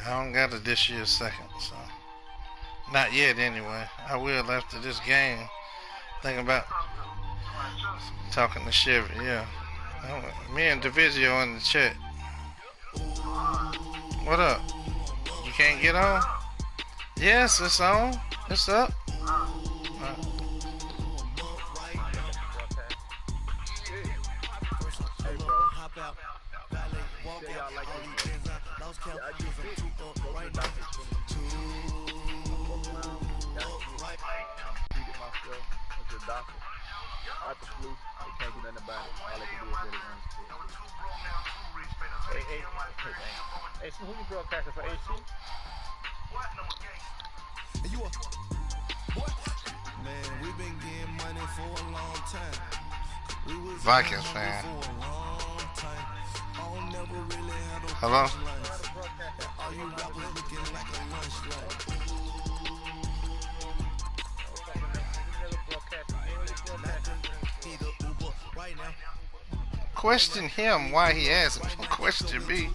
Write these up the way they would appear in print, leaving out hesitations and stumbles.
I don't got it this year second, so not yet anyway. I will after this game. Thinking about talking to Chevy, yeah. Me and Divisio in the chat. What up? You can't get on? Yes, it's on. It's up. Hey, so who you broadcasting for AC? Man, we've been getting money for a long time. Vikings fan. Hello? All you rappers looking like a lunch line. Question him why he asked me. Question me.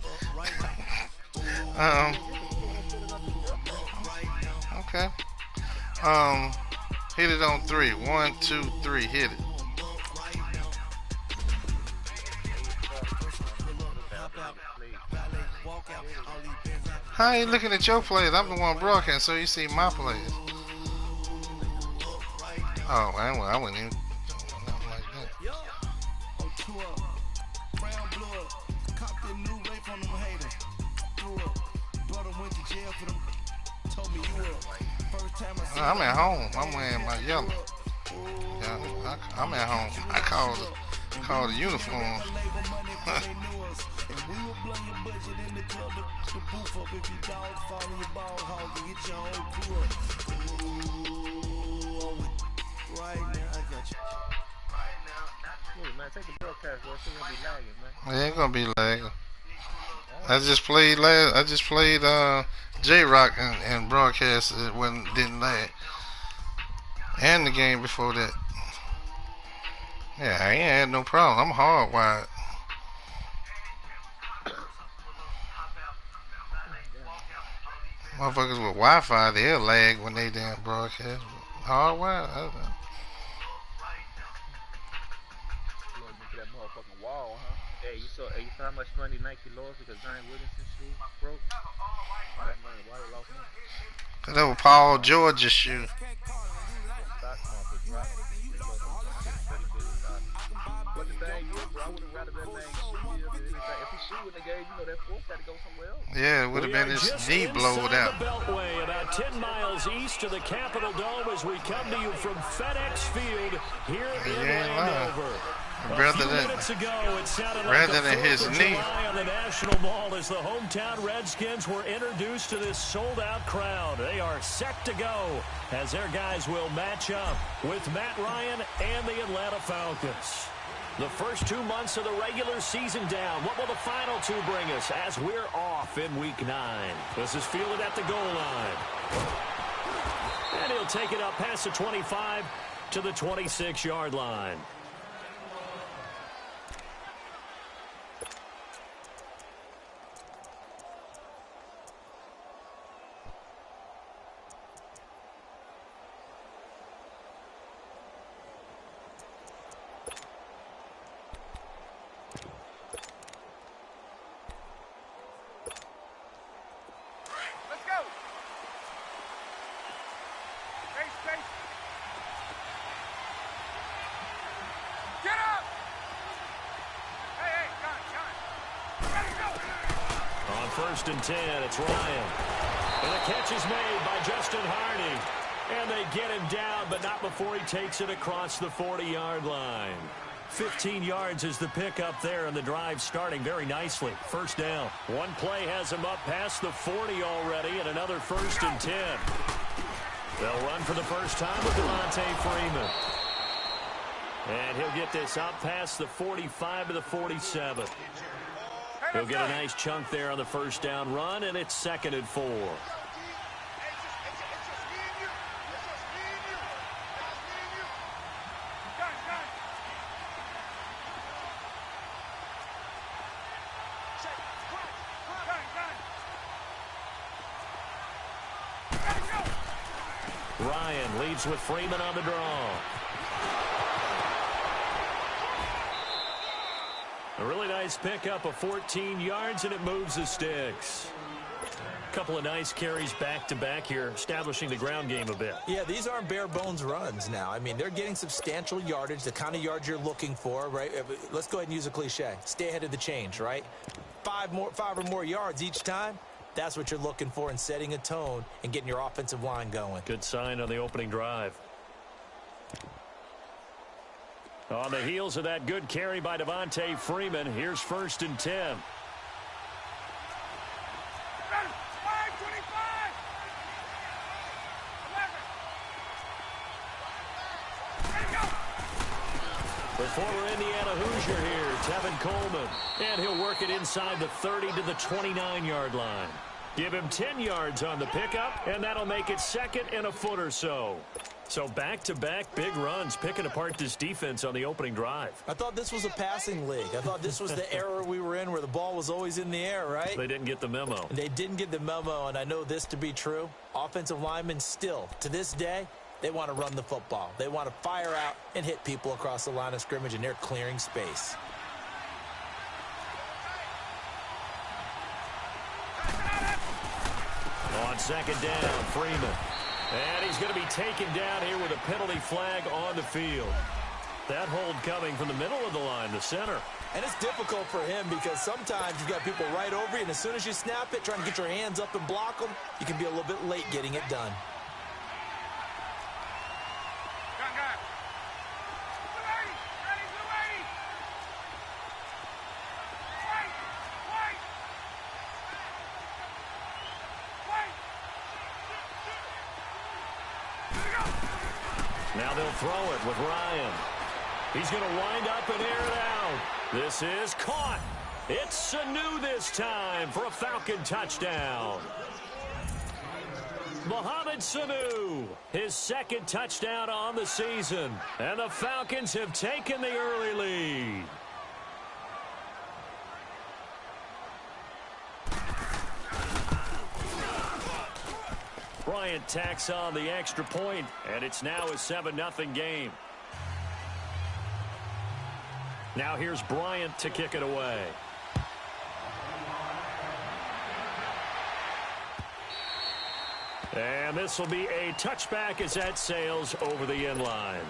Okay. Hit it on 3. 1, 2, 3. Hit it. How you looking at your plays? I'm the one broadcasting, so you see my plays. Oh, I wouldn't even. Nothing like that. I'm at home. I'm wearing my yellow. Yeah, I'm at home. I call the uniform. It ain't gonna be lagging. I just played J-Rock and broadcast it when it didn't lag. And the game before that. Yeah, I ain't had no problem. I'm hardwired. Motherfuckers with Wi-Fi, they'll lag when they damn broadcast. Hardwired? I don't know. Hey, you saw how much money Nike lost because Zion Williamson's shoe broke? All that money, why they lost money? Cause that was Paul George's shoe. Stock market dropped. But the thing is, bro, I would have rather that man sue than anything. If he sued in the game, that force had to go somewhere else. Yeah, it would have been his knee blowed out. The Beltway, about 10 miles east of the Capitol Dome as we come to you from FedEx Field here in Landover. Rather than his knee. On the National Mall as the hometown Redskins were introduced to this sold-out crowd. They are set to go as their guys will match up with Matt Ryan and the Atlanta Falcons. The first 2 months of the regular season down. What will the final 2 bring us as we're off in Week 9? This is fielded at the goal line. And he'll take it up past the 25 to the 26-yard line. First and 10, it's Ryan. And the catch is made by Justin Hardy. And they get him down, but not before he takes it across the 40-yard line. 15 yards is the pickup there, and the drive starting very nicely. First down. One play has him up past the 40 already, and another first and 10. They'll run for the first time with Devontae Freeman. And he'll get this out past the 45 to the 47. He'll get a nice chunk there on the first down run, and it's 2nd and 4. Ryan leads with Freeman on the draw. A really nice pickup of 14 yards, and it moves the sticks. Couple of nice carries back-to-back here, establishing the ground game a bit. Yeah, these aren't bare-bones runs now. I mean, they're getting substantial yardage, the kind of yards you're looking for, right? Let's go ahead and use a cliche. Stay ahead of the change, right? Five or more yards each time. That's what you're looking for in setting a tone and getting your offensive line going. Good sign on the opening drive. On the heels of that good carry by Devontae Freeman, here's 1st and 10. The former Indiana Hoosier here, Tevin Coleman. And he'll work it inside the 30 to the 29-yard line. Give him 10 yards on the pickup, and that'll make it 2nd and a foot or so. So back-to-back big runs, picking apart this defense on the opening drive. I thought this was a passing league. I thought this was the era we were in where the ball was always in the air, right? They didn't get the memo. They didn't get the memo, and I know this to be true. Offensive linemen still, to this day, they want to run the football. They want to fire out and hit people across the line of scrimmage, and they're clearing space. On 2nd down, Freeman. And he's going to be taken down here with a penalty flag on the field. That hold coming from the middle of the line, the center. And it's difficult for him because sometimes you've got people right over you, and as soon as you snap it, trying to get your hands up and block them, you can be a little bit late getting it done. Now they'll throw it with Ryan. He's going to wind up and air it out. This is caught. It's Sanu this time for a Falcon touchdown. Mohamed Sanu, his 2nd touchdown on the season. And the Falcons have taken the early lead. Bryant tacks on the extra point, and it's now a 7-0 game. Now here's Bryant to kick it away. And this will be a touchback as that sails over the end line.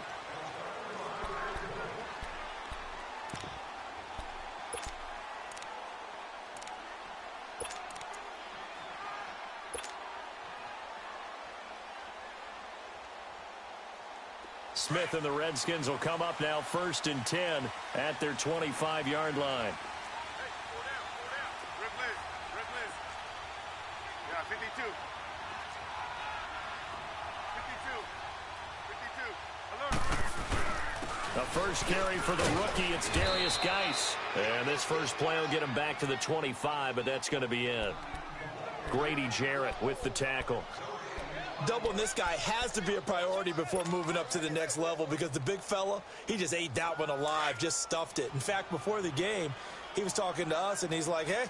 Smith and the Redskins will come up now 1st and 10 at their 25-yard line. Hey, pull down. Red blitz. Yeah, 52. 52. The first carry for the rookie, it's Darius Geis. And this first play will get him back to the 25, but that's going to be it. Grady Jarrett with the tackle. Doubling this guy has to be a priority before moving up to the next level because the big fella, he just ate that one alive, just stuffed it. In fact, before the game, he was talking to us, and he's like, hey,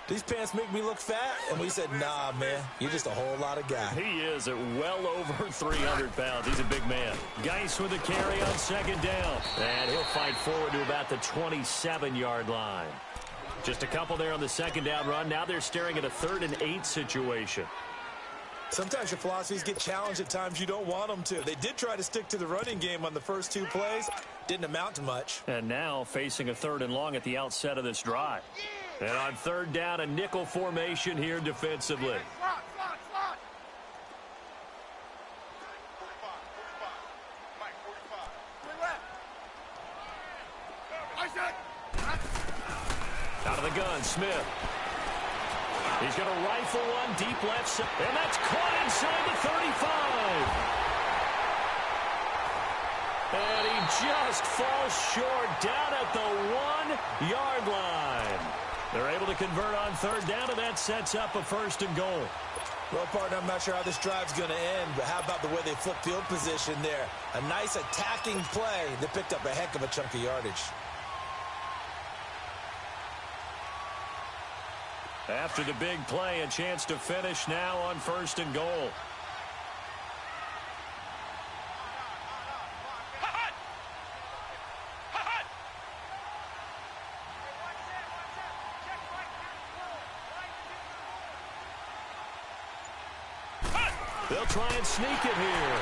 these pants make me look fat? And we said, nah, man, you're just a whole lot of guy. He is at well over 300 pounds. He's a big man. Geis with a carry on 2nd down. And he'll fight forward to about the 27-yard line. Just a couple there on the 2nd down run. Now they're staring at a 3rd and 8 situation. Sometimes your philosophies get challenged at times you don't want them to. They did try to stick to the running game on the first 2 plays. Didn't amount to much. And now facing a 3rd and long at the outset of this drive. And on 3rd down, a nickel formation here defensively. Slot. Mike, 45. Isaac. Out of the gun, Smith. He's going to rifle one deep left side, and that's caught inside the 35. And he just falls short down at the 1-yard line. They're able to convert on 3rd down, and that sets up a 1st and goal. Well, partner, I'm not sure how this drive's going to end, but how about the way they flip field position there? A nice attacking play that picked up a heck of a chunk of yardage. After the big play, a chance to finish now on 1st and goal. They'll try and sneak it here.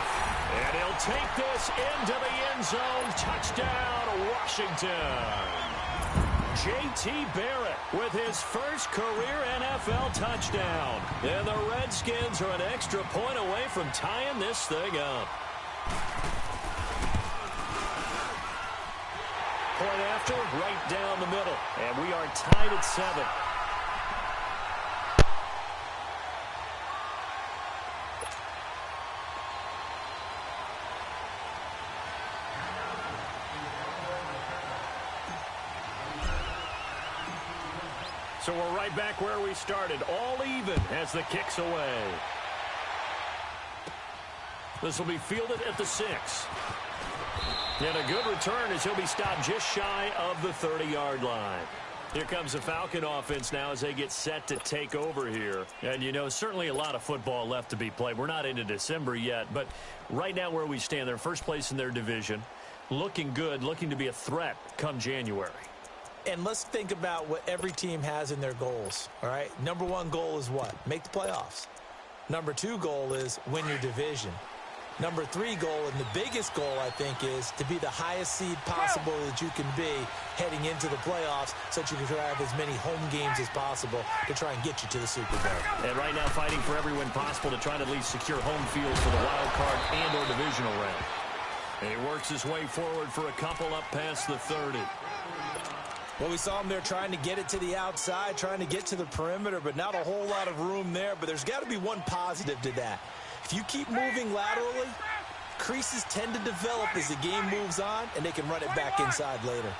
And he'll take this into the end zone. Touchdown, Washington. J.T. Barrett with his first career NFL touchdown. And the Redskins are an extra point away from tying this thing up. Point after, right down the middle. And we are tied at 7. So we're right back where we started, all even as the kick's away. This will be fielded at the 6. And a good return as he'll be stopped just shy of the 30-yard line. Here comes the Falcon offense now as they get set to take over here. And, you know, certainly a lot of football left to be played. We're not into December yet, but right now where we stand, they're first place in their division. Looking good, looking to be a threat come January. And let's think about what every team has in their goals, all right? Number 1 goal is what? Make the playoffs. Number 2 goal is win your division. Number 3 goal, and the biggest goal, I think, is to be the highest seed possible that you can be heading into the playoffs so that you can have as many home games as possible to try and get you to the Super Bowl. And right now fighting for every win possible to try to at least secure home field for the wild card and or divisional round. And he works his way forward for a couple up past the 30. Well, we saw him there trying to get it to the outside, trying to get to the perimeter, but not a whole lot of room there. But there's got to be one positive to that. If you keep moving laterally, creases tend to develop as the game moves on, and they can run it back inside later.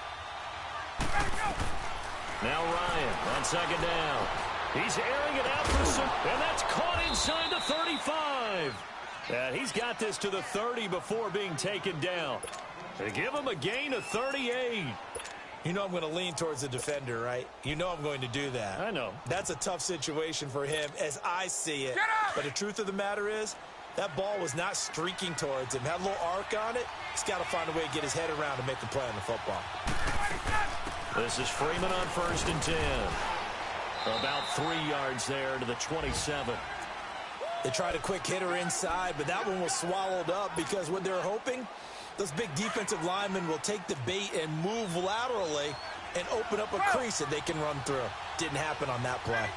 Now Ryan on second down. He's airing it out for some, and that's caught inside the 35. And he's got this to the 30 before being taken down. They give him a gain of 38. You know I'm going to lean towards the defender, right? You know I'm going to do that. I know. That's a tough situation for him as I see it. But the truth of the matter is, that ball was not streaking towards him. Had a little arc on it. He's got to find a way to get his head around and make the play on the football. This is Freeman on 1st and 10. About 3 yards there to the 27. They tried a quick hitter inside, but that one was swallowed up because what they're hoping, those big defensive linemen will take the bait and move laterally and open up a crease that they can run through. Didn't happen on that play.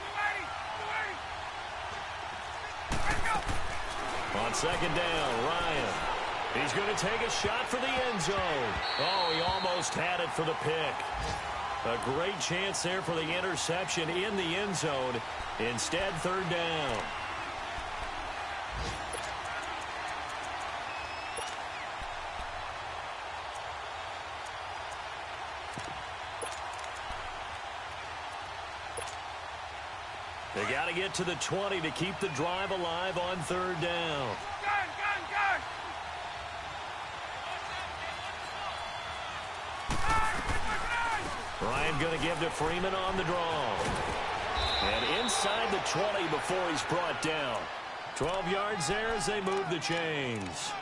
On second down, Ryan. He's going to take a shot for the end zone. Oh, he almost had it for the pick. A great chance there for the interception in the end zone. Instead, 3rd down. They got to get to the 20 to keep the drive alive on 3rd down. Ryan going to give to Freeman on the draw. And inside the 20 before he's brought down. 12 yards there as they move the chains.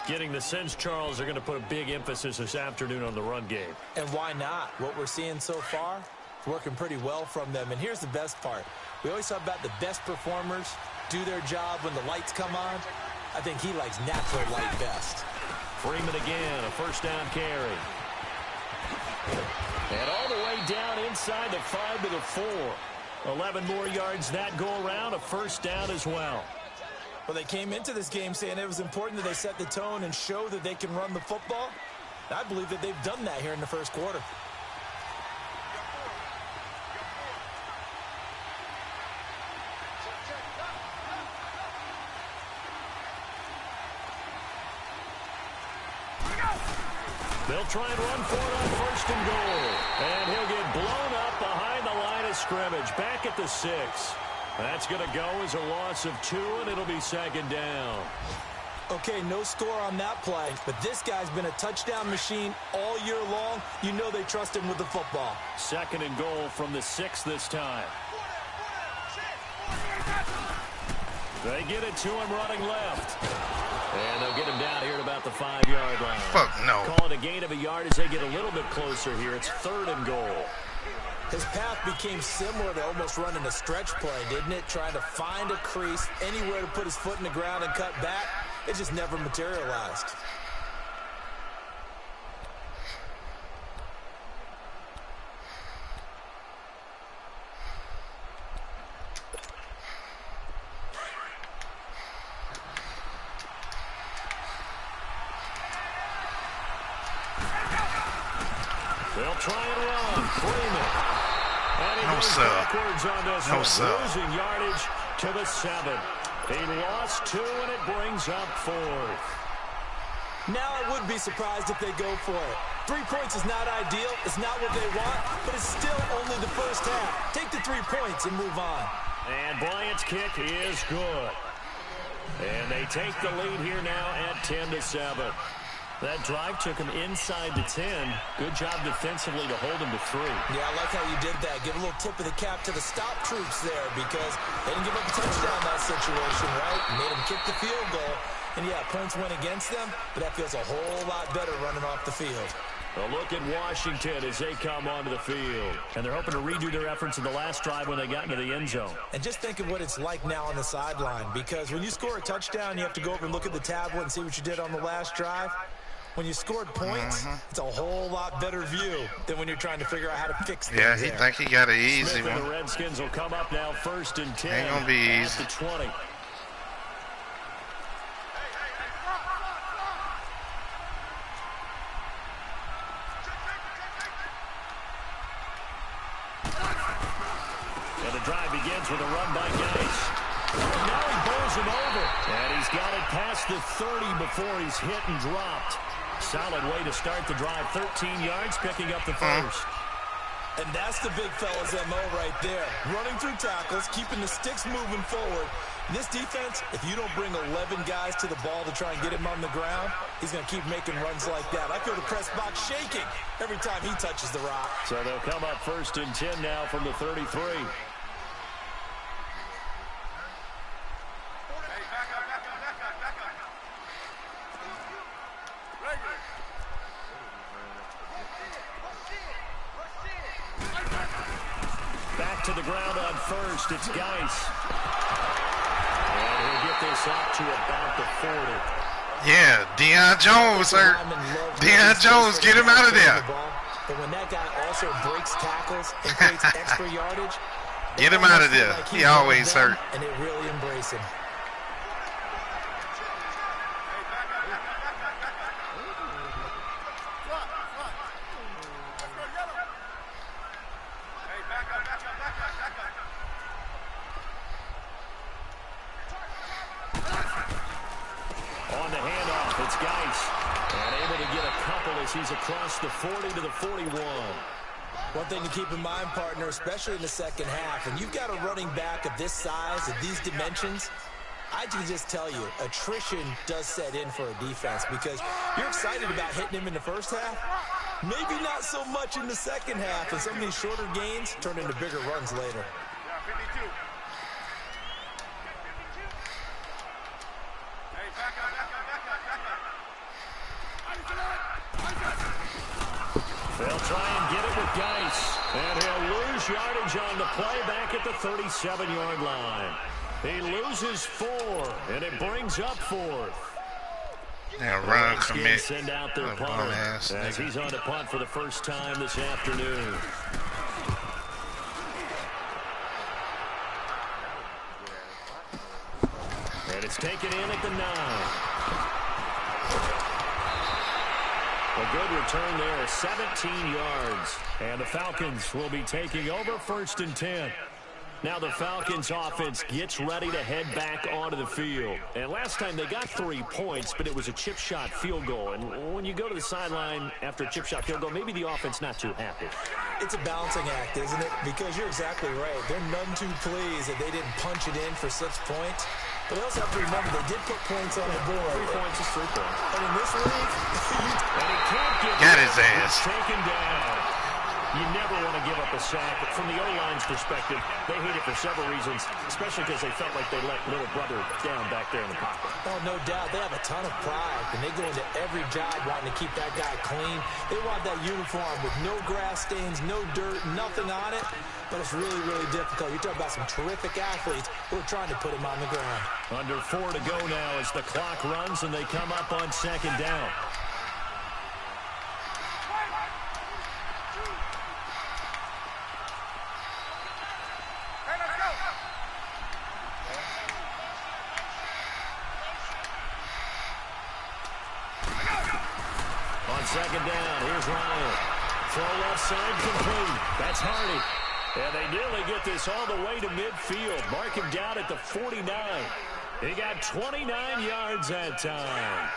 Getting the sense, Charles, they're going to put a big emphasis this afternoon on the run game. And why not? What we're seeing so far, it's working pretty well from them. And here's the best part. We always talk about the best performers do their job when the lights come on. I think he likes natural light best. Freeman again, a 1st down carry. And all the way down inside the 5 to the 4. 11 more yards that go around, a 1st down as well. Well, they came into this game saying it was important that they set the tone and show that they can run the football. I believe that they've done that here in the 1st quarter. They'll try and run for it on 1st and goal. And he'll get blown up behind the line of scrimmage. Back at the 6. That's going to go as a loss of 2, and it'll be 2nd down. Okay, no score on that play, but this guy's been a touchdown machine all year long. You know they trust him with the football. 2nd and goal from the 6 this time. They get it to him running left. And they'll get him down here at about the 5-yard line. Fuck no. Call it a gain of a yard as they get a little bit closer here. It's 3rd and goal. His path became similar to almost running a stretch play, didn't it? Trying to find a crease, anywhere to put his foot in the ground and cut back. It just never materialized. They'll try and run. Freeman. And he goes backwards on this one. Losing yardage to the 7. He lost 2, and it brings up 4th. Now I would be surprised if they go for it. 3 points is not ideal. It's not what they want, but it's still only the first half. Take the 3 points and move on. And Bryant's kick is good. And they take the lead here now at 10-7. That drive took him inside the 10. Good job defensively to hold him to 3. Yeah, I like how you did that. Give a little tip of the cap to the stop troops there because they didn't give up a touchdown in that situation, right? Made them kick the field goal. And, yeah, points went against them, but that feels a whole lot better running off the field. A look at Washington as they come onto the field. And they're hoping to redo their efforts in the last drive when they got into the end zone. And just think of what it's like now on the sideline because when you score a touchdown, you have to go over and look at the tablet and see what you did on the last drive. When you scored points, it's a whole lot better view than when you're trying to figure out how to fix things. Yeah, he think he got an easy Smith one. And the Redskins will come up now 1st and 10. Ain't gonna be at easy. the 20. And the drive begins with a run by Geis. Now he bowls him over. And he's got it past the 30 before he's hit and dropped. Solid way to start the drive. 13 yards, picking up the first. And that's the big fella's MO right there. Running through tackles, keeping the sticks moving forward. This defense, if you don't bring 11 guys to the ball to try and get him on the ground, he's going to keep making runs like that. I feel the press box shaking every time he touches the rock. So they'll come up 1st and 10 now from the 33. Back to the ground on 1st. It's Geis. And he'll get this up to about the 40. Yeah, Deion Jones, sir. Deion Jones, get him out of there. But when that guy also breaks tackles and creates extra yardage, get him out of there. He always hurt. And they really embrace him. On the handoff, it's Geis. And able to get a couple as he's across the 40 to the 41. One thing to keep in mind, partner, especially in the second half, when you've got a running back of this size, of these dimensions, I can just tell you, attrition does set in for a defense because you're excited about hitting him in the first half. Maybe not so much in the second half, and some of these shorter gains turn into bigger runs later. Yeah, 52. Hey, back up. They'll try and get it with Geis. And he'll lose yardage on the play back at the 37-yard line. He loses 4, and it brings up 4th. Yeah, run, commit. Send out their punter as he's on to punt for the first time this afternoon. And it's taken in at the 9. A good return there, 17 yards. And the Falcons will be taking over 1st and 10. Now the Falcons offense gets ready to head back onto the field. And last time they got 3 points, but it was a chip shot field goal. And when you go to the sideline after a chip shot field goal, maybe the offense not too happy. It's a balancing act, isn't it? Because you're exactly right. They're none too pleased that they didn't punch it in for 6 points. But they also have to remember they did put points on the board. 3 points is 3 points. And in this league, and he can't get got his ass. Taken down. You never want to give up a sack. But from the O-line's perspective, they hate it for several reasons, especially because they felt like they let little brother down back there in the pocket. Oh, no doubt. They have a ton of pride, and they go into every job wanting to keep that guy clean. They want that uniform with no grass stains, no dirt, nothing on it. But it's really, really difficult. You're talking about some terrific athletes who are trying to put him on the ground. Under 4 to go now as the clock runs and they come up on second down. On second down, here's Ryan. Throw left side complete. That's Hardy. And they nearly get this all the way to midfield. Mark him down at the 49. He got 29 yards that time.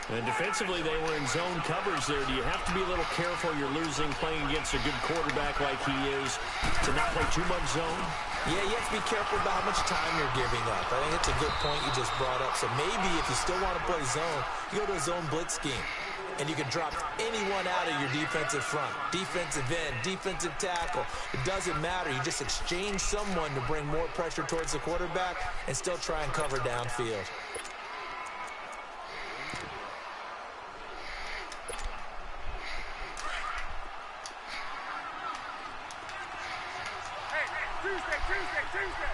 And defensively, they were in zone coverage there. Do you have to be a little careful? You're losing playing against a good quarterback like he is to not play too much zone? Yeah, you have to be careful about how much time you're giving up. I think it's a good point you just brought up. So maybe if you still want to play zone, you go to a zone blitz scheme. And you can drop anyone out of your defensive front, defensive end, defensive tackle. It doesn't matter. You just exchange someone to bring more pressure towards the quarterback and still try and cover downfield. Tuesday.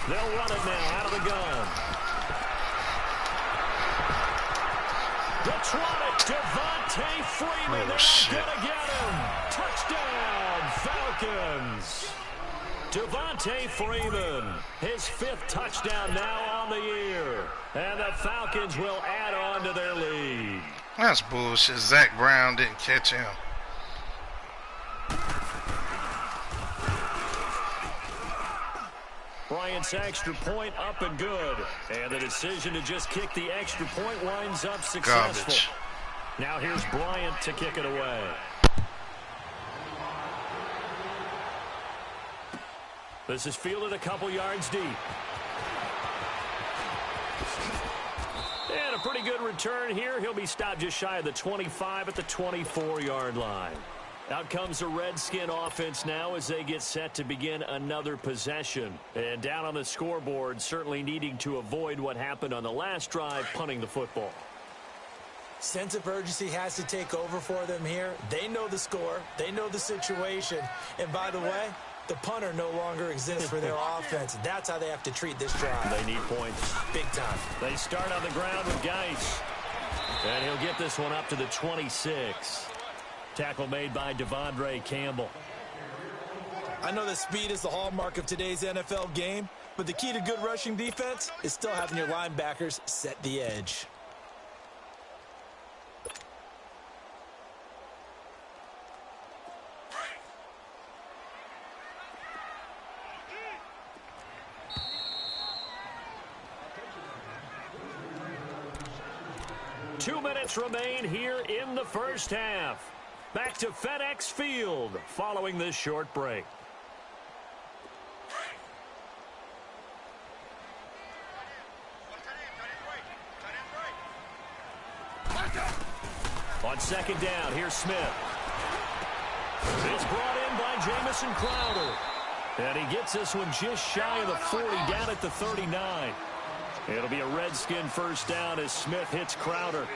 They'll run it now out of the gun. They'll try it. Devontae Freeman. They're not going to get him. Touchdown, Falcons. Devontae Freeman, his 5th touchdown now on the year. And the Falcons will add on to their lead. That's bullshit. Zach Brown didn't catch him. Bryant's extra point up and good. And the decision to just kick the extra point winds up successful. Garbage. Now here's Bryant to kick it away. This is fielded a couple yards deep. And a pretty good return here. He'll be stopped just shy of the 25 at the 24-yard line. Out comes the Redskin offense now as they get set to begin another possession. And down on the scoreboard, certainly needing to avoid what happened on the last drive, punting the football. Sense of urgency has to take over for them here. They know the score. They know the situation. And by the way, the punter no longer exists for their offense. That's how they have to treat this drive. They need points. Big time. They start on the ground with Geis. And he'll get this one up to the 26. Tackle made by Devondre Campbell. I know that speed is the hallmark of today's NFL game, but the key to good rushing defense is still having your linebackers set the edge. Two minutes remain here in the first half. Back to FedEx Field following this short break. On second down, here's Smith. It's brought in by Jamison Crowder. And he gets this one just shy of the 40, down at the 39. It'll be a Redskin first down as Smith hits Crowder.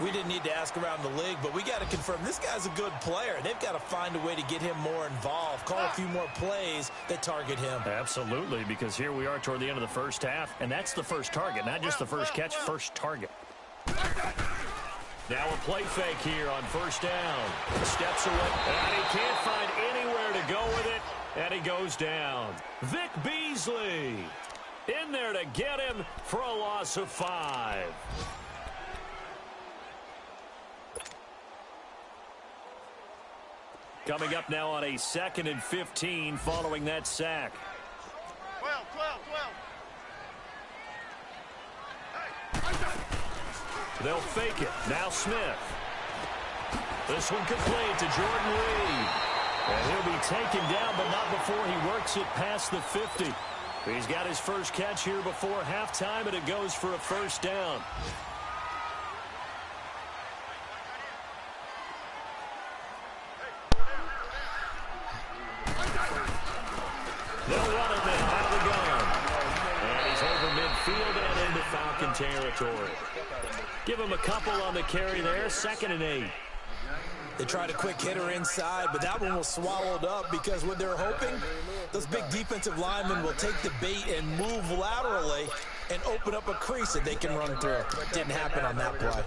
We didn't need to ask around the league, but we got to confirm this guy's a good player. They've got to find a way to get him more involved, call a few more plays that target him. Absolutely, because here we are toward the end of the first half, and that's the first target, not just the first catch, first target. Now a play fake here on first down. Steps away, and he can't find anywhere to go with it, and he goes down. Vic Beasley in there to get him for a loss of 5. Coming up now on a 2nd and 15 following that sack. They'll fake it. Now Smith. This one complete to Jordan Reed. And he'll be taken down, but not before he works it past the 50. He's got his first catch here before halftime, and it goes for a first down. They'll run it now out of the gun. And he's over midfield and into Falcon territory. Give him a couple on the carry there, 2nd and 8. They tried a quick hitter inside, but that one was swallowed up because what they're hoping, those big defensive linemen will take the bait and move laterally and open up a crease that they can run through. Didn't happen on that play.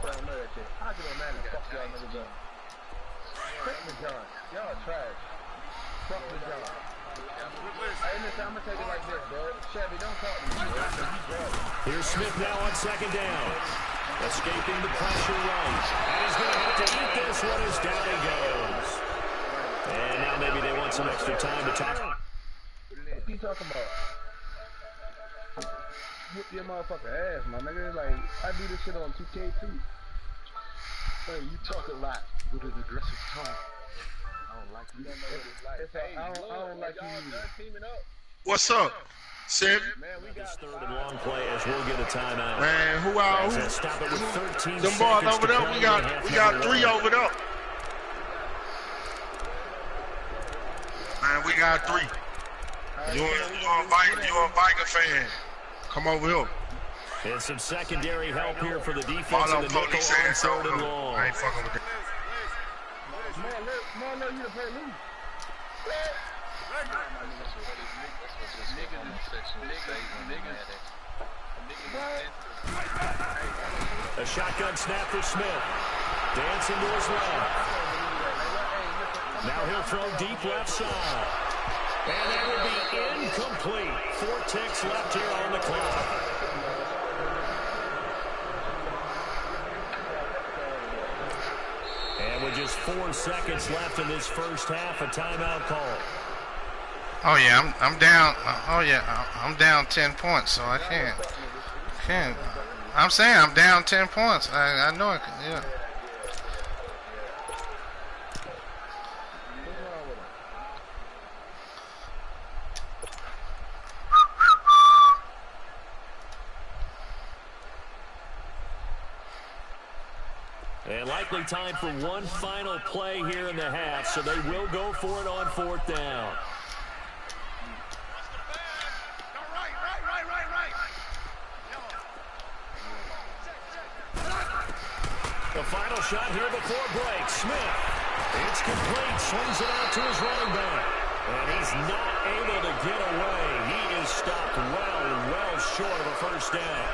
Here's Smith now on 2nd down. Escaping the pressure right. And he's going to have to eat this one as down he goes. And now maybe they want some extra time to talk. What are you talking about? Whip your motherfucking ass, my nigga. Like, I do this shit on 2K too. Hey, you talk a lot with an aggressive tone. I don't like you. I don't like you either. What's up, Sid? This 3rd and long play as we'll get a timeout. Man, who are who? Stop it with 13 Them boys seconds over to there, play we got in the 3 half-hour over there. Man, we got 3. You a Viking fan? Come over here. And some secondary help here for the defense Follow in the nickel Cody on saying 3rd something. and long. I ain't fucking with that. Man, you to play loose. A shotgun snap for Smith. Dancing to his left. Now he'll throw deep left side. And that will be incomplete. 4 ticks left here on the clock. And with just 4 seconds left in this first half, a timeout call. Oh yeah, I'm down. Oh yeah, I'm down 10 points, so I can't. I'm saying I'm down 10 points. I know I can. Yeah. And likely time for one final play here in the half, so they will go for it on 4th down. The final shot here before break. Smith. It's complete. Swings it out to his running back. And he's not able to get away. He is stopped well short of a first down.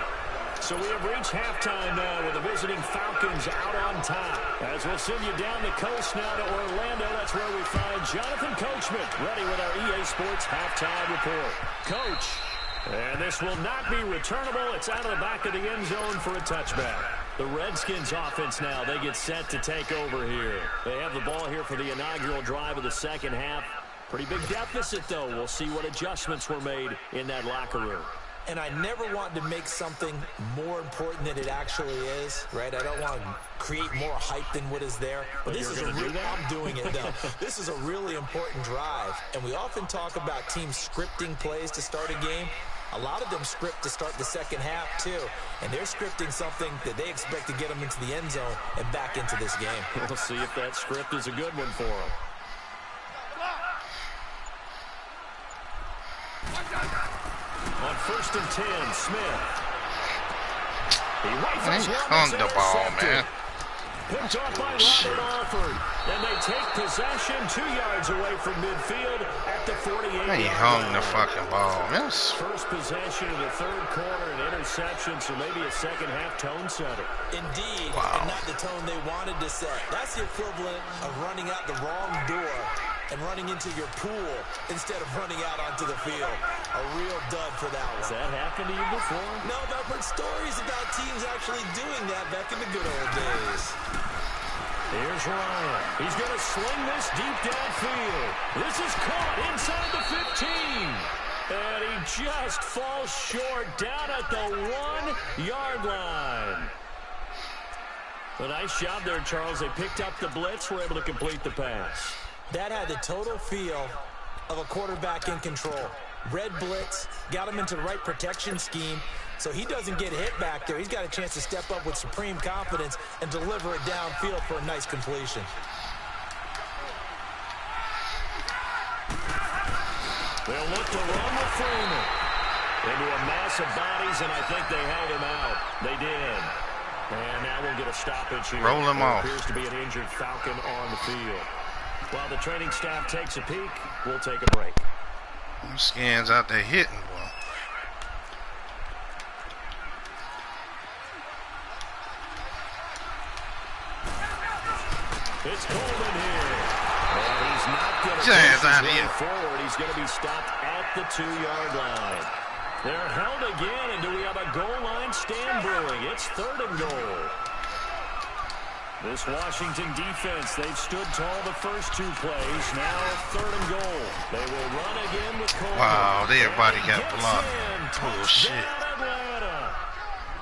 So we have reached halftime now with the visiting Falcons out on top. As we'll send you down the coast now to Orlando, that's where we find Jonathan Coachman ready with our EA Sports halftime report. Coach, and this will not be returnable. It's out of the back of the end zone for a touchback. The Redskins offense now, they get set to take over here. They have the ball here for the inaugural drive of the second half. Pretty big deficit, though. We'll see what adjustments were made in that locker room. And I never want to make something more important than it actually is, right? I don't want to create more hype than what is there. But this is I'm doing it, though. This is a really important drive. And we often talk about teams scripting plays to start a game. A lot of them script to start the second half, too. And they're scripting something that they expect to get them into the end zone and back into this game. We'll see if that script is a good one for them. On 1st and 10, Smith. He hung the ball, man. Picked off by Robert Alford. And they take possession 2 yards away from midfield at the 48-yard line. He hung the fucking ball. Yes. First possession of the 3rd quarter, an interception, so maybe a second half tone setter. Indeed, Wow. and not the tone they wanted to set. That's the equivalent of running out the wrong door and running into your pool instead of running out onto the field. A real dud for that one. Has that happened to you before? No, but I've heard stories about teams actually doing that back in the good old days. Here's Ryan. He's going to sling this deep downfield. This is caught inside the 15. And he just falls short down at the 1-yard line. A nice job there, Charles. They picked up the blitz, were able to complete the pass. That had the total feel of a quarterback in control. Red blitz, got him into the right protection scheme, so he doesn't get hit back there. He's got a chance to step up with supreme confidence and deliver it downfield for a nice completion. They'll look to run with Freeman into a mass of bodies, and I think they held him out. They did. And now we'll get a stoppage here. Roll him off. Appears to be an injured Falcon on the field. While the training staff takes a peek, we'll take a break. Them Skins out there hitting, boy. It's Coleman here. And he's not going to push forward. He's going to be stopped at the 2-yard line. They're held again, and do we have a goal line stand brewing? It's 3rd and goal. This Washington defense, they've stood tall the first 2 plays. Now 3rd and goal. They will run again with Coleman. Wow, everybody got blocked. Bullshit. Atlanta.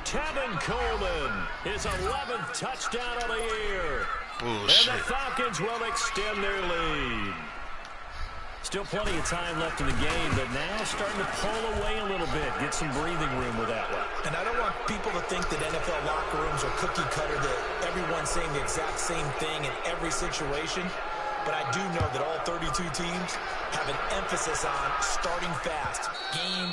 Tevin Coleman, his 11th touchdown of the year. Bullshit. And the Falcons will extend their lead. Still plenty of time left in the game, but now starting to pull away a little bit. Get some breathing room with that one. And I don't want people to think that NFL locker rooms are cookie cutter, that everyone's saying the exact same thing in every situation. But I do know that all 32 teams have an emphasis on starting fast. Game,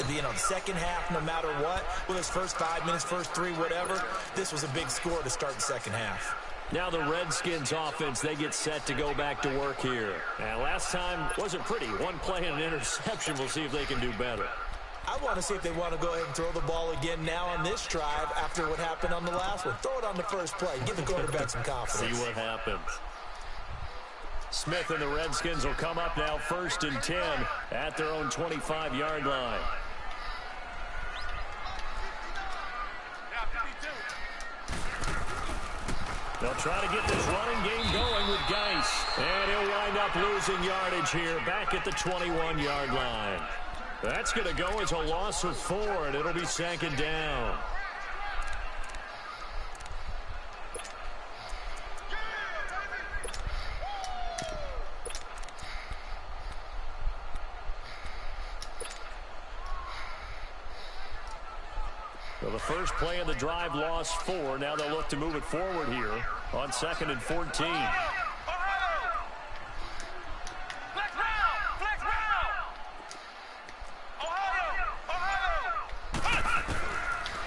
the second half, no matter what. Whether it's first 5 minutes, first 3, whatever. This was a big score to start the second half. Now the Redskins offense, they get set to go back to work here. And last time wasn't pretty. 1 play and an interception. We'll see if they can do better. I want to see if they want to go ahead and throw the ball again now on this drive after what happened on the last one. Throw it on the first play. Give the quarterback some confidence. See what happens. Smith and the Redskins will come up now 1st and 10 at their own 25-yard line. They'll try to get this running game going with Geis. And he'll wind up losing yardage here back at the 21-yard line. That's going to go as a loss of 4, and it'll be 2nd down. Well, the first play of the drive lost 4. Now they'll look to move it forward here on 2nd and 14.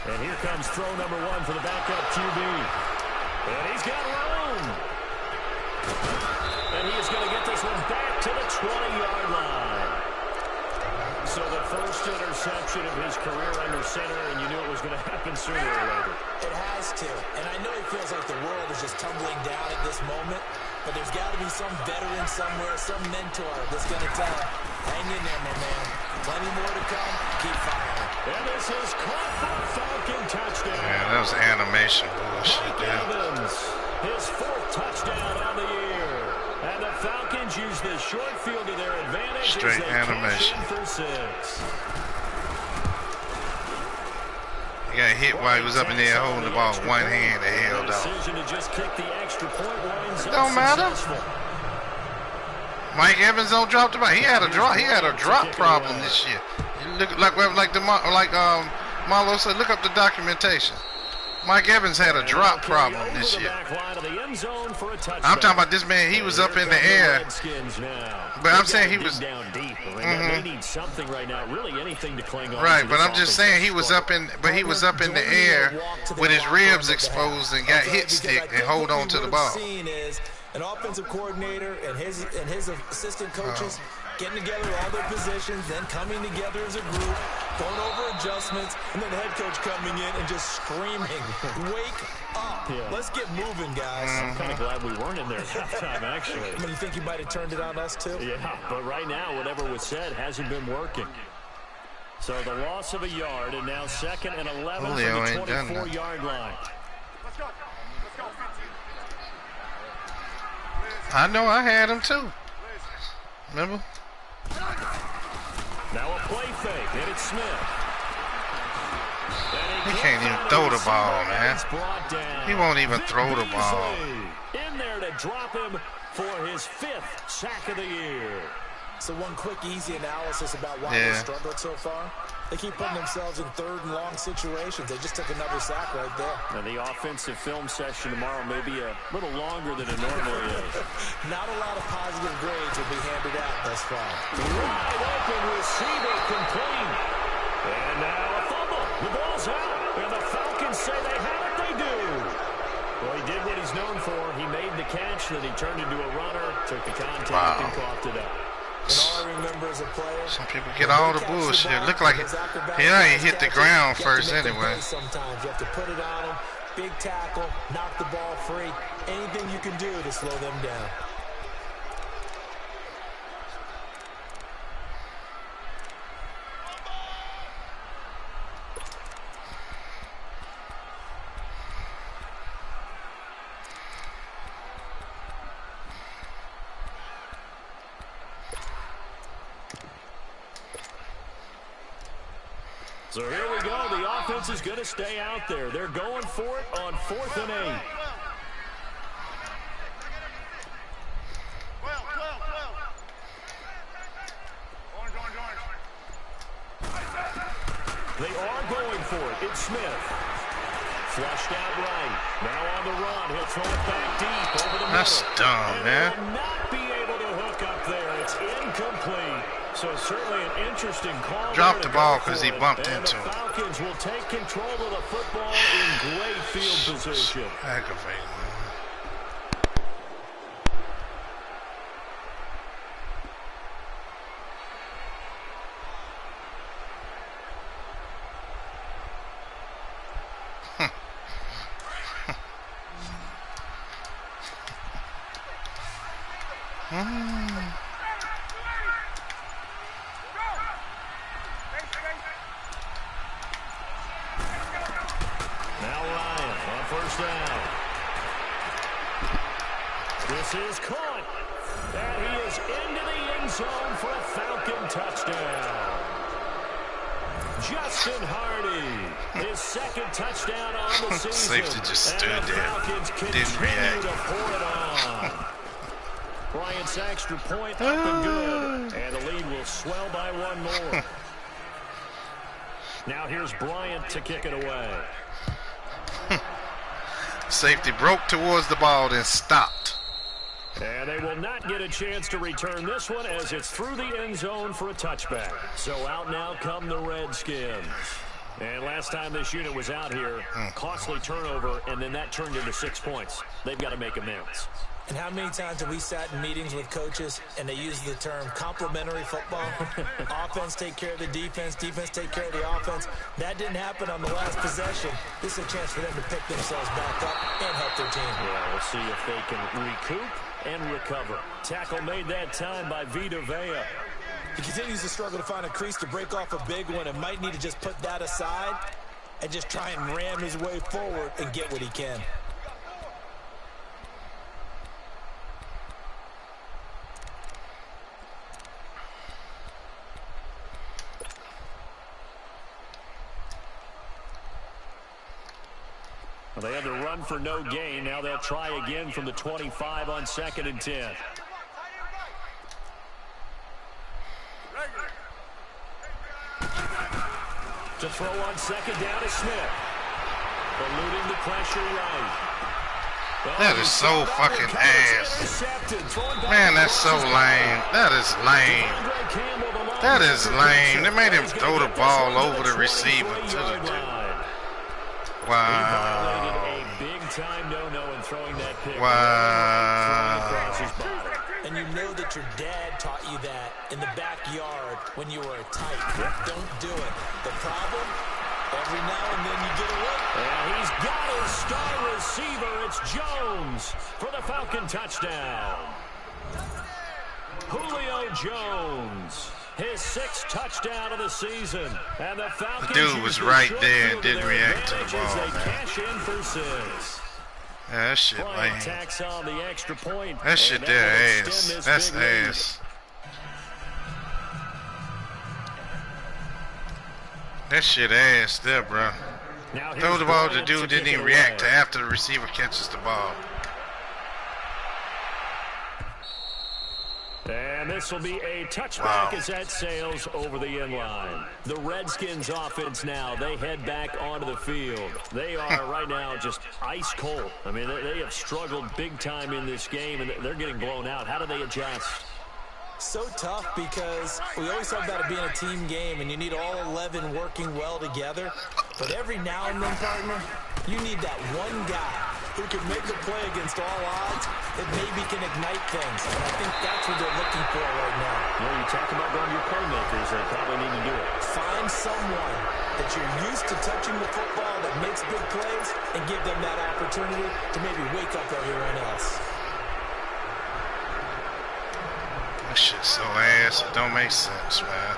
And here comes throw number 1 for the backup QB. And he's got room. And he is going to get this one back to the 20-yard line. So the first interception of his career under center, and you knew it was going to happen sooner or later. It has to. And I know it feels like the world is just tumbling down at this moment, but there's got to be some veteran somewhere, some mentor that's going to tell him, hang in there, my man. Plenty more to come. Keep firing. And this is caught for a Falcon touchdown. Man, that was animation bullshit, Evans, his 4th touchdown of the year. And the Falcons use this short field to their advantage. Straight animation. For 6. He got hit while he was up in there holding the ball with one hand. They held out. Decision to just kick the extra point winds up Don't matter. successful. Mike Evans don't drop the ball. He had a drop. He had a drop problem this year. Look like Marlo said. Look up the documentation. Mike Evans had a drop problem this year. I'm talking about this man. He was up in the air, but I'm saying he was down deep. They need something right now. Really, anything to cling on. Right, but I'm just saying he was up in, but he was up in the air with his ribs exposed and got hit stick and hold on to the ball. An offensive coordinator and his assistant coaches getting together all their positions, then coming together as a group, going over adjustments, and then the head coach coming in and just screaming, "Wake up! Yeah. Let's get moving, guys." I'm kind of glad we weren't in there at halftime, actually. I mean, you think you might have turned it on us too? Yeah, but right now, whatever was said hasn't been working. So the loss of a yard, and now 2nd and 11 from the 24-yard line. I know I had him too. Remember? Now a play fake, and it's Smith. He can't even throw the ball, man. He won't even throw the ball. In there to drop him for his 5th sack of the year. So one quick, easy analysis about why they struggled so far. They keep putting themselves in 3rd and long situations. They just took another sack right there. Now the offensive film session tomorrow may be a little longer than it normally is. Not a lot of positive grades will be handed out thus far. Wide open receiver complete. And now a fumble. The ball's out. And the Falcons say they have it. They do. Well, he did what he's known for. He made the catch, then he turned into a runner, took the contact, and coughed it up. And all I remember as a player, some people get all the bullshit. Look like he ain't hit the ground first anyway. Sometimes you have to put it on him, big tackle, knock the ball free. Anything you can do to slow them down. So here we go. The offense is going to stay out there. They're going for it on 4th and 8. They are going for it. It's Smith. Flushed out right. Now on the run. He'll throw it back deep over the middle. That's dumb, man. Will not be able to hook up there. It's incomplete. So certainly an interesting call. Dropped the ball because he bumped into him. The Falcons will take control of the football in great field position. Aggravating, man. Now Ryan on 1st down. This is caught. And he is into the end zone for a Falcon touchdown. Justin Hardy, his 2nd touchdown on the season. Safety just stood and the there. Falcons Didn't react. to pour it on. Bryant's extra point up and good. And the lead will swell by 1 more. Now here's Bryant to kick it away. Safety broke towards the ball, then stopped. And they will not get a chance to return this one as it's through the end zone for a touchback. So out now come the Redskins. And last time this unit was out here, costly turnover, and then that turned into 6 points. They've got to make amends. And how many times have we sat in meetings with coaches and they use the term complementary football? Offense take care of the defense, defense take care of the offense. That didn't happen on the last possession. This is a chance for them to pick themselves back up and help their team. Yeah, we'll see if they can recoup and recover. Tackle made that time by Vita Vea. He continues to struggle to find a crease to break off a big one and might need to just put that aside and just try and ram his way forward and get what he can. Well, they had to run for no gain. Now they'll try again from the 25 on 2nd and 10. To throw on 2nd down is Smith. Eluding the pressure right. That is so fucking ass. Man, that's so lame. That is lame. That is lame. They made him throw the ball over the receiver to the dude. Wow. Wow. And you know that your dad taught you that in the backyard when you were a tight. Don't do it. The problem, every now and then you get a look. And he's got his star receiver. It's Jones for the Falcon touchdown. Julio Jones. His 6th touchdown of the season. And the Falcons, the dude was right there and didn't react to the ball, they man. cash in for 6. Yeah, that shit Bryant lame. tacks on the extra point. That shit there ass. That's ass. That shit ass there, bro. Now Throw the ball to the dude, didn't even react to away. after the receiver catches the ball. And this will be a touchback Wow. as that sails over the end line. The Redskins offense now, they head back onto the field. They are right now just ice cold. I mean, they have struggled big time in this game, and they're getting blown out. How do they adjust? So tough because we always talk about it being a team game and you need all 11 working well together. But every now and then, partner, you need that one guy who can make a play against all odds that maybe can ignite things. And I think that's what they're looking for right now. You know, you talk about going to your playmakers, they probably need to do it. Find someone that you're used to touching the football that makes big plays and give them that opportunity to maybe wake up everyone else. That shit's so ass. It don't make sense, man.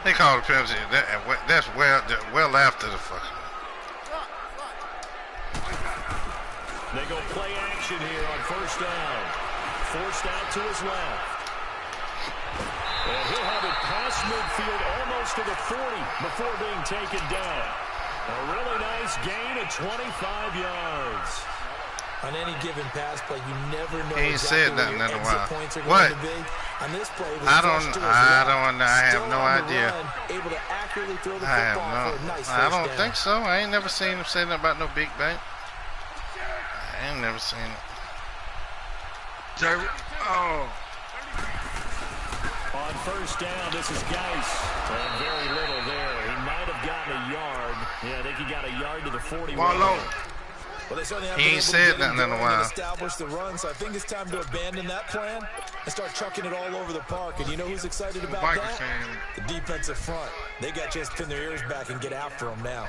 They call the penalty. That's well after the fucking. They go play action here on first down. Forced out to his left. And he'll have it past midfield almost to the 40 before being taken down. A really nice gain of 25 yards. On any given pass play, you never know He ain't exactly said nothing where in your a exit while. points are What? going to be. On this play, it was I flushed don't to his know. left. I have Still no on the idea. run, able to accurately throw the I have football for a no. nice I first don't down. think so. I ain't never seen him say nothing about no big bank. I ain't never seen it. Oh. On first down, this is Geis. And very little there. He might have gotten a yard. Yeah, I think he got a yard to the 41. Marlowe. Well, they certainly haven't He been ain't able to said get him nothing in a going and while. establish the run, so I think it's time to abandon that plan and start chucking it all over the park. And you know who's excited about Biker that? fan. The defensive front. They got a chance to pin their ears back and get after him now.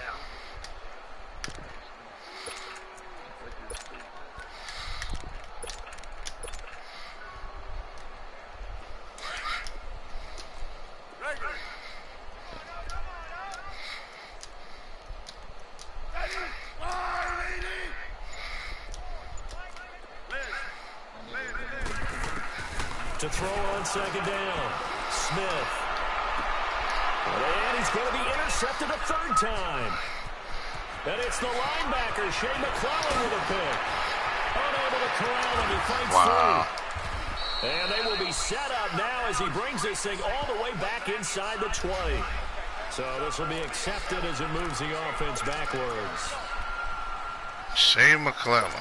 To throw on second down, Smith. And he's going to be intercepted a third time. And it's the linebacker, Shea McClellan with a pick. Unable to corral him, he fights through. And they will be set up now as he brings this thing all the way back inside the 20. So this will be accepted as it moves the offense backwards. Shea McClellan.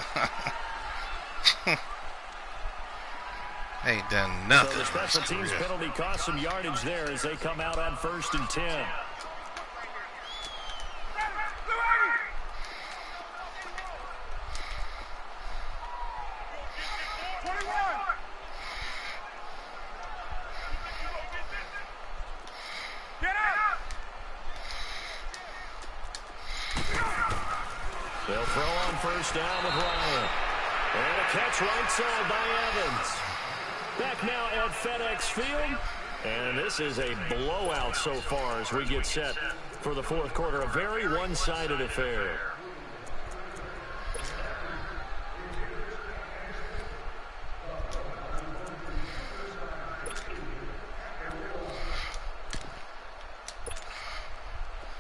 Ain't done nothing. So the special in his teams career. penalty cost some yardage there as they come out on 1st and 10. They'll throw on first down with Ryan. And a catch right side by Evans. Back now at FedEx Field. And this is a blowout so far as we get set for the fourth quarter. A very one-sided affair.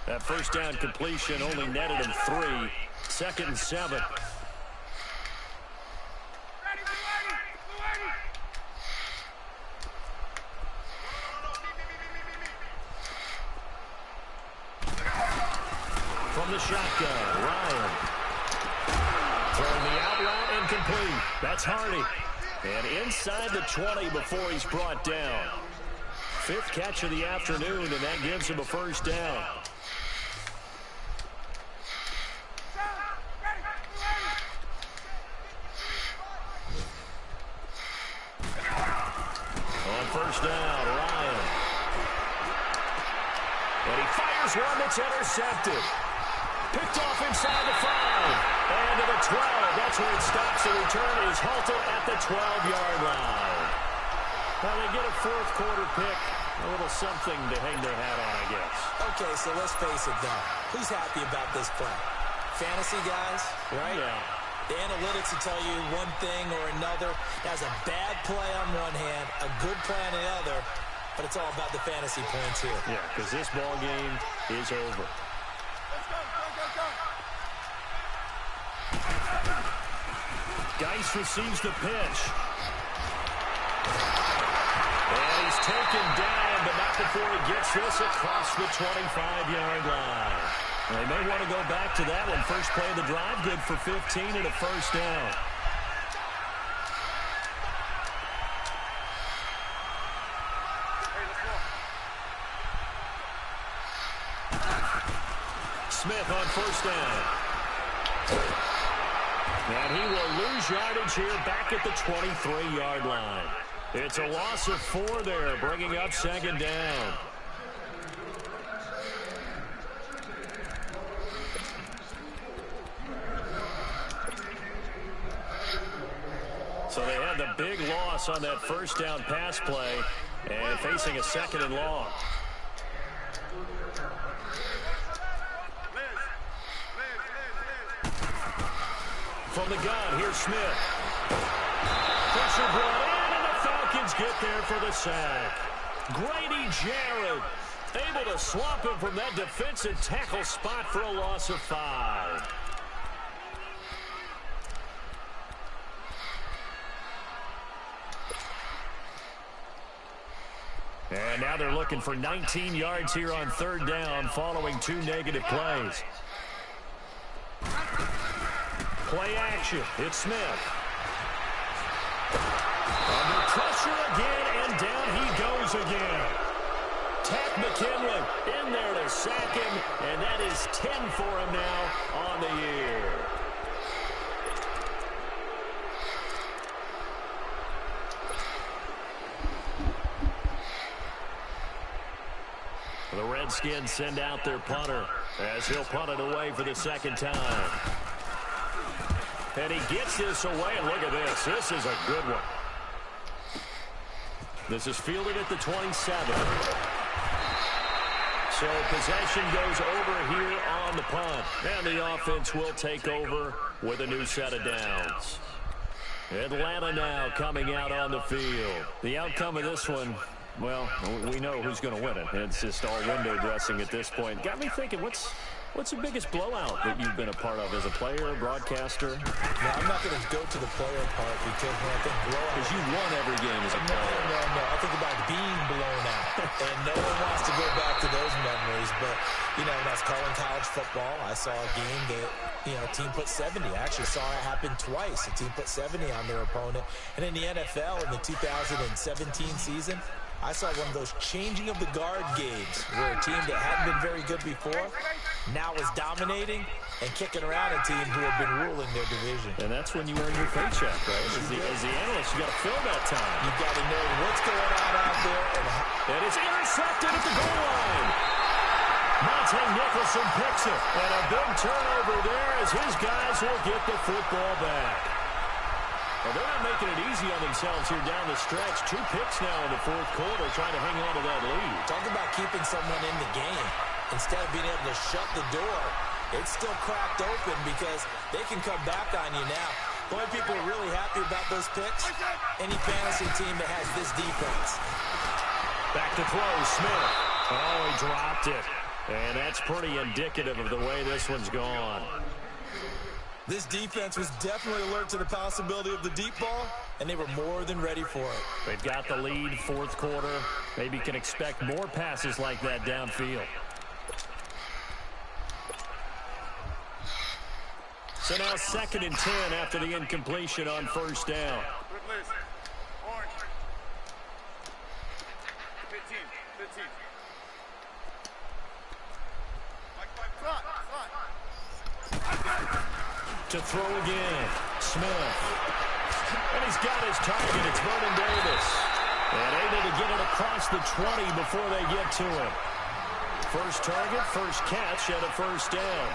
That first down completion only netted him 3. 2nd and 7. From the shotgun, Ryan. Throwing the out route incomplete. That's Hardy. And inside the 20 before he's brought down. 5th catch of the afternoon, and that gives him a first down. On first down, Ryan. And he fires one that's intercepted. Picked off inside the 5. And to the 12. That's where it stops. The return is halted at the 12-yard line. Well, they get a fourth quarter pick. A little something to hang their hat on, I guess. Okay, so let's face it, though. Who's happy about this play? Fantasy guys, right? Yeah. The analytics will tell you one thing or another. That's a bad play on one hand, a good play on the other. but it's all about the fantasy points here. Yeah, because this ball game is over. Geis receives the pitch. And he's taken down, but not before he gets this across the 25-yard line. They may want to go back to that one. First play of the drive, good for 15 and a first down. Smith on first down. And he will lose yardage here back at the 23-yard line. It's a loss of 4 there, bringing up second down. So they had the big loss on that first down pass play and facing a second and long. From the gun, here's Smith. Pressure brought in, and the Falcons get there for the sack. Grady Jarrett able to swamp him from that defensive tackle spot for a loss of 5. And now they're looking for 19 yards here on third down following 2 negative plays. Play action. It's Smith. Under pressure again, and down he goes again. Tack McKinley in there to sack him, and that is 10 for him now on the year. The Redskins send out their punter as he'll punt it away for the second time. And he gets this away, and look at this. This is a good one. This is fielded at the 27. So possession goes over here on the punt. And the offense will take over with a new set of downs. Atlanta now coming out on the field. The outcome of this one, well, we know who's going to win it. It's just all window dressing at this point. Got me thinking, what's the biggest blowout that you've been a part of as a player, broadcaster? Now, I'm not going to go to the player part because when I think blowout... Because you won every game as a player. No. I think about being blown out. And no one wants to go back to those memories. But, you know, when I was calling college football, I saw a game that, you know, a team put 70. I actually saw it happen twice. A team put 70 on their opponent. And in the NFL in the 2017 season, I saw one of those changing of the guard games where a team that hadn't been very good before now is dominating and kicking around a team who have been ruling their division. And that's when you earn your paycheck, right? As the analyst, you got to fill that time. You've got to know what's going on out there. And it's intercepted at the goal line. Monte Nicholson picks it. And a big turnover there as his guys will get the football back. Well, they're not making it easy on themselves here down the stretch. 2 picks now in the fourth quarter trying to hang on to that lead. Talk about keeping someone in the game. Instead of being able to shut the door, it's still cracked open because they can come back on you now. The only people are really happy about those picks, any fantasy team that has this defense. Back to throw, Smith. Oh, he dropped it. And that's pretty indicative of the way this one's gone. This defense was definitely alert to the possibility of the deep ball, and they were more than ready for it. They've got the lead, fourth quarter. Maybe can expect more passes like that downfield. So now 2nd and 10 after the incompletion on first down. To throw again, Smith. And he's got his target. It's Vernon Davis. And able to get it across the 20 before they get to him. First target, first catch, and a first down.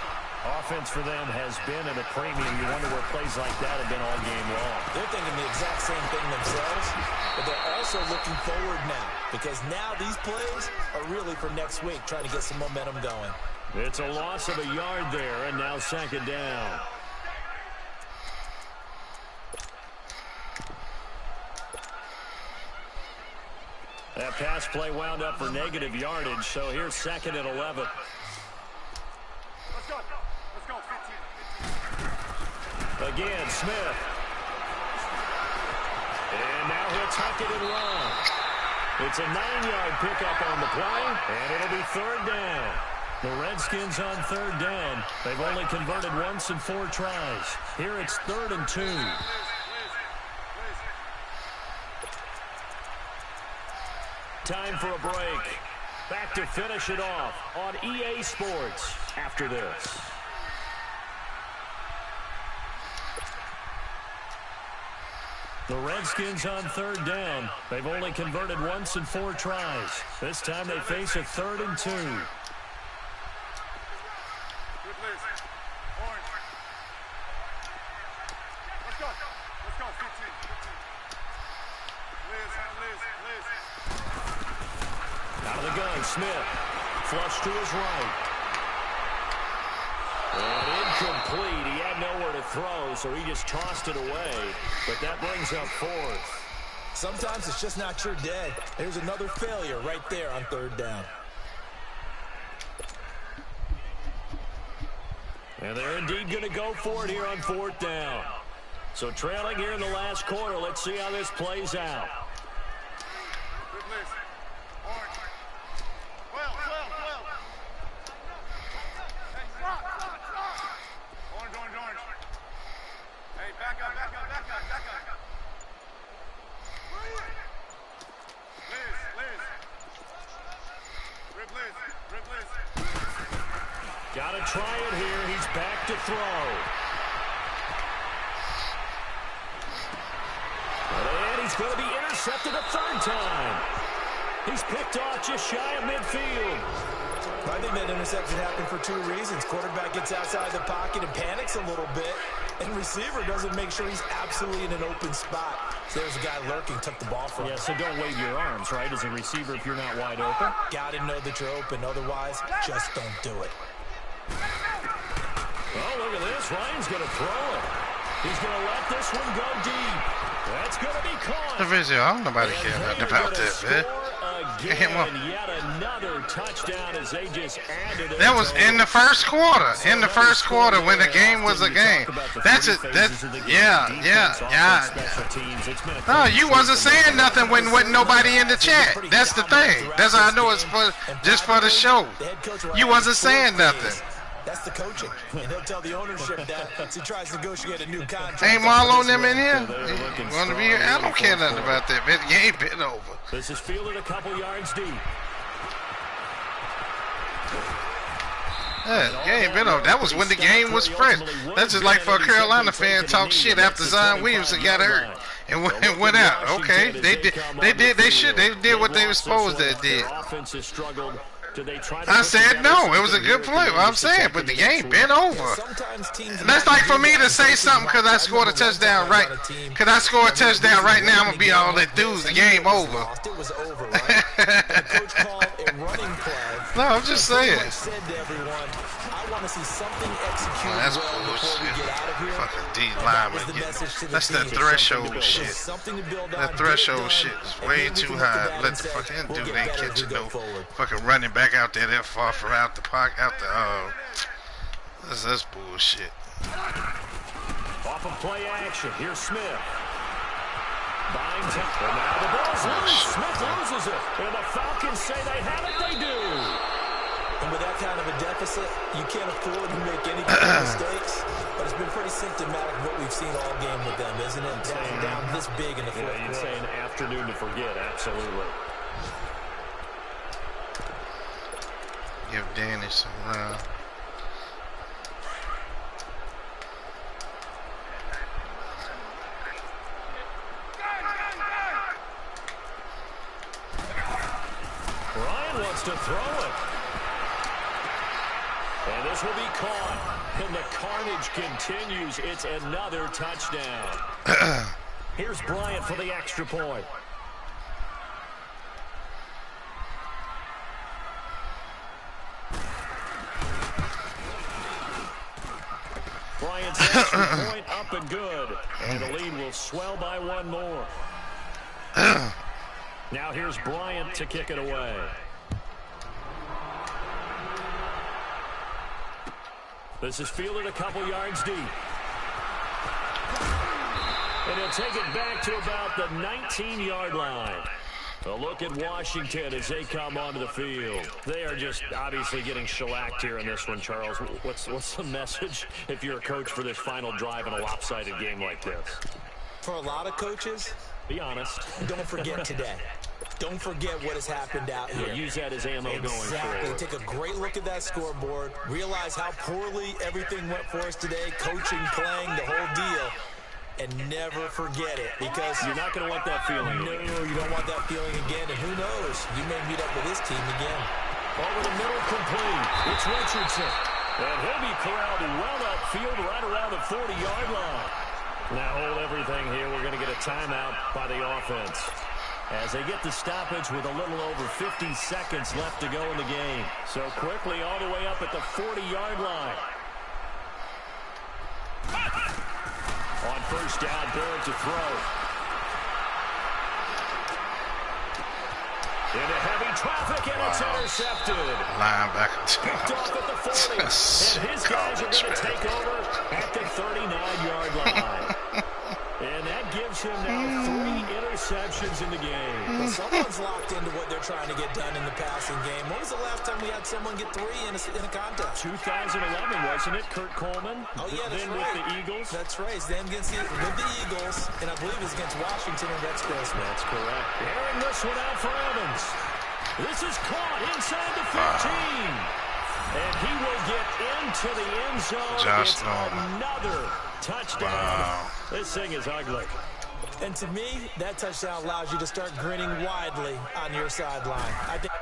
Offense for them has been at a premium. You wonder where plays like that have been all game long. They're thinking the exact same thing themselves, but they're also looking forward now because now these plays are really for next week, trying to get some momentum going. It's a loss of a yard there, and now 2nd down. That That pass play wound up for negative yardage, so here's 2nd and 11. Let's go. 15. Again, Smith. And now he'll tuck it and run. It's a 9-yard pickup on the play, and it'll be 3rd down. The Redskins on 3rd down. They've only converted once in 4 tries. Here it's 3rd and 2. Time for a break. Back to finish it off on EA Sports after this. The Redskins on 3rd down. They've only converted once in 4 tries. This time they face a 3rd and 2. Let's go. 15. Liz. Out of the gun, Smith. Flush to his right. And incomplete. He had nowhere to throw, so he just tossed it away. But that brings up 4th. Sometimes it's just not your day. There's another failure right there on 3rd down. And they're indeed going to go for it here on 4th down. So trailing here in the last quarter, let's see how this plays out. Got to try it here. He's back to throw. And he's going to be intercepted a 3rd time. He's picked off just shy of midfield. I think that interception happened for 2 reasons. Quarterback gets outside the pocket and panics a little bit. And receiver doesn't make sure he's absolutely in an open spot. So there's a guy lurking, took the ball from him. Yeah, so don't wave your arms, right, as a receiver if you're not wide open. Got to know that you're open. Otherwise, just don't do it. Oh, look at this. Ryan's going to throw it. He's going to let this one go deep. That's going to be caught. I don't nobody care about that, man. Yet another touchdown as they just added it. That was in the first quarter. In the first quarter when the game was a game. That's it. Yeah. No, you wasn't saying nothing when wasn't nobody in the chat. That's the thing. That's how I know it's just for the show. You wasn't saying nothing. That's the coaching. And he'll tell the ownership that as he tries to negotiate a new contract. Ain't Marlon them in here? Want to be here? I don't care nothing about that, man. You ain't been over. This is fielded a couple yards deep. Yeah, you ain't been over. That was when the game was fresh. That's just like for a Carolina fan talk shit after Zion Williamson got hurt and went out. Okay, they did what they were supposed to do. I said no, it was a good play. What I'm saying, but the game been over. And that's like for me to say something because I scored a touchdown right. Because I score a touchdown right now, I'm gonna be all that dudes. The game over. No, I'm just saying. That's bullshit. Fucking D lineman. That's that threshold shit. That threshold shit is way too high. Let the fucking dude ain't catching no fucking running back out there that far from out the pocket, out the that's bullshit. Off of play action, here's Smith. Buying time. And now the ball's loose. Smith loses it. And the Falcons say they have it. They do. And with that kind of a deficit, you can't afford to make any kind of mistakes. But it's been pretty symptomatic of what we've seen all game with them, isn't it? Down this big in the fourth quarter. You'd say an afternoon to forget, absolutely. Give Danny some love. Ryan wants to throw it. And this will be caught. And the carnage continues. It's another touchdown. Here's Bryant for the extra point. Bryant's extra point up and good. And the lead will swell by one more. Now here's Bryant to kick it away. This is fielded a couple yards deep. And he'll take it back to about the 19-yard line. A look at Washington as they come onto the field. They are just obviously getting shellacked here in this one, Charles. What's the message if you're a coach for this final drive in a lopsided game like this? For a lot of coaches, be honest. Don't forget today. Don't forget what has happened out here. Use that as ammo going forward. Take a great look at that scoreboard. Realize how poorly everything went for us today. Coaching, playing, the whole deal. And never forget it, because you're not going to want that feeling. No, you don't want that feeling again. And who knows? You may meet up with this team again. Over the middle, complete. It's Richardson. And he'll be corralled well upfield right around the 40-yard line. Now hold everything here. We're going to get a timeout by the offense as they get the stoppage with a little over 50 seconds left to go in the game. So quickly all the way up at the 40-yard line. On first down, Barrett to throw. Into heavy traffic, and it's intercepted. Linebacker. Picked off at the 40. And his guys are going to take over at the 39-yard line. And that gives him now 3 interceptions in the game. Well, someone's locked into what they're trying to get done in the passing game. When was the last time we had someone get 3 in a contest? 2011, wasn't it? Kurt Coleman. Oh, yeah, that's then right. With the Eagles. That's right. Then with the Eagles, and I believe it's against Washington and Rex Grossman. That's correct. Airing this one out for Evans. This is caught inside the 15. And he will get into the end zone. It's another touchdown. Wow. This thing is ugly. And to me, that touchdown allows you to start grinning widely on your sideline. I think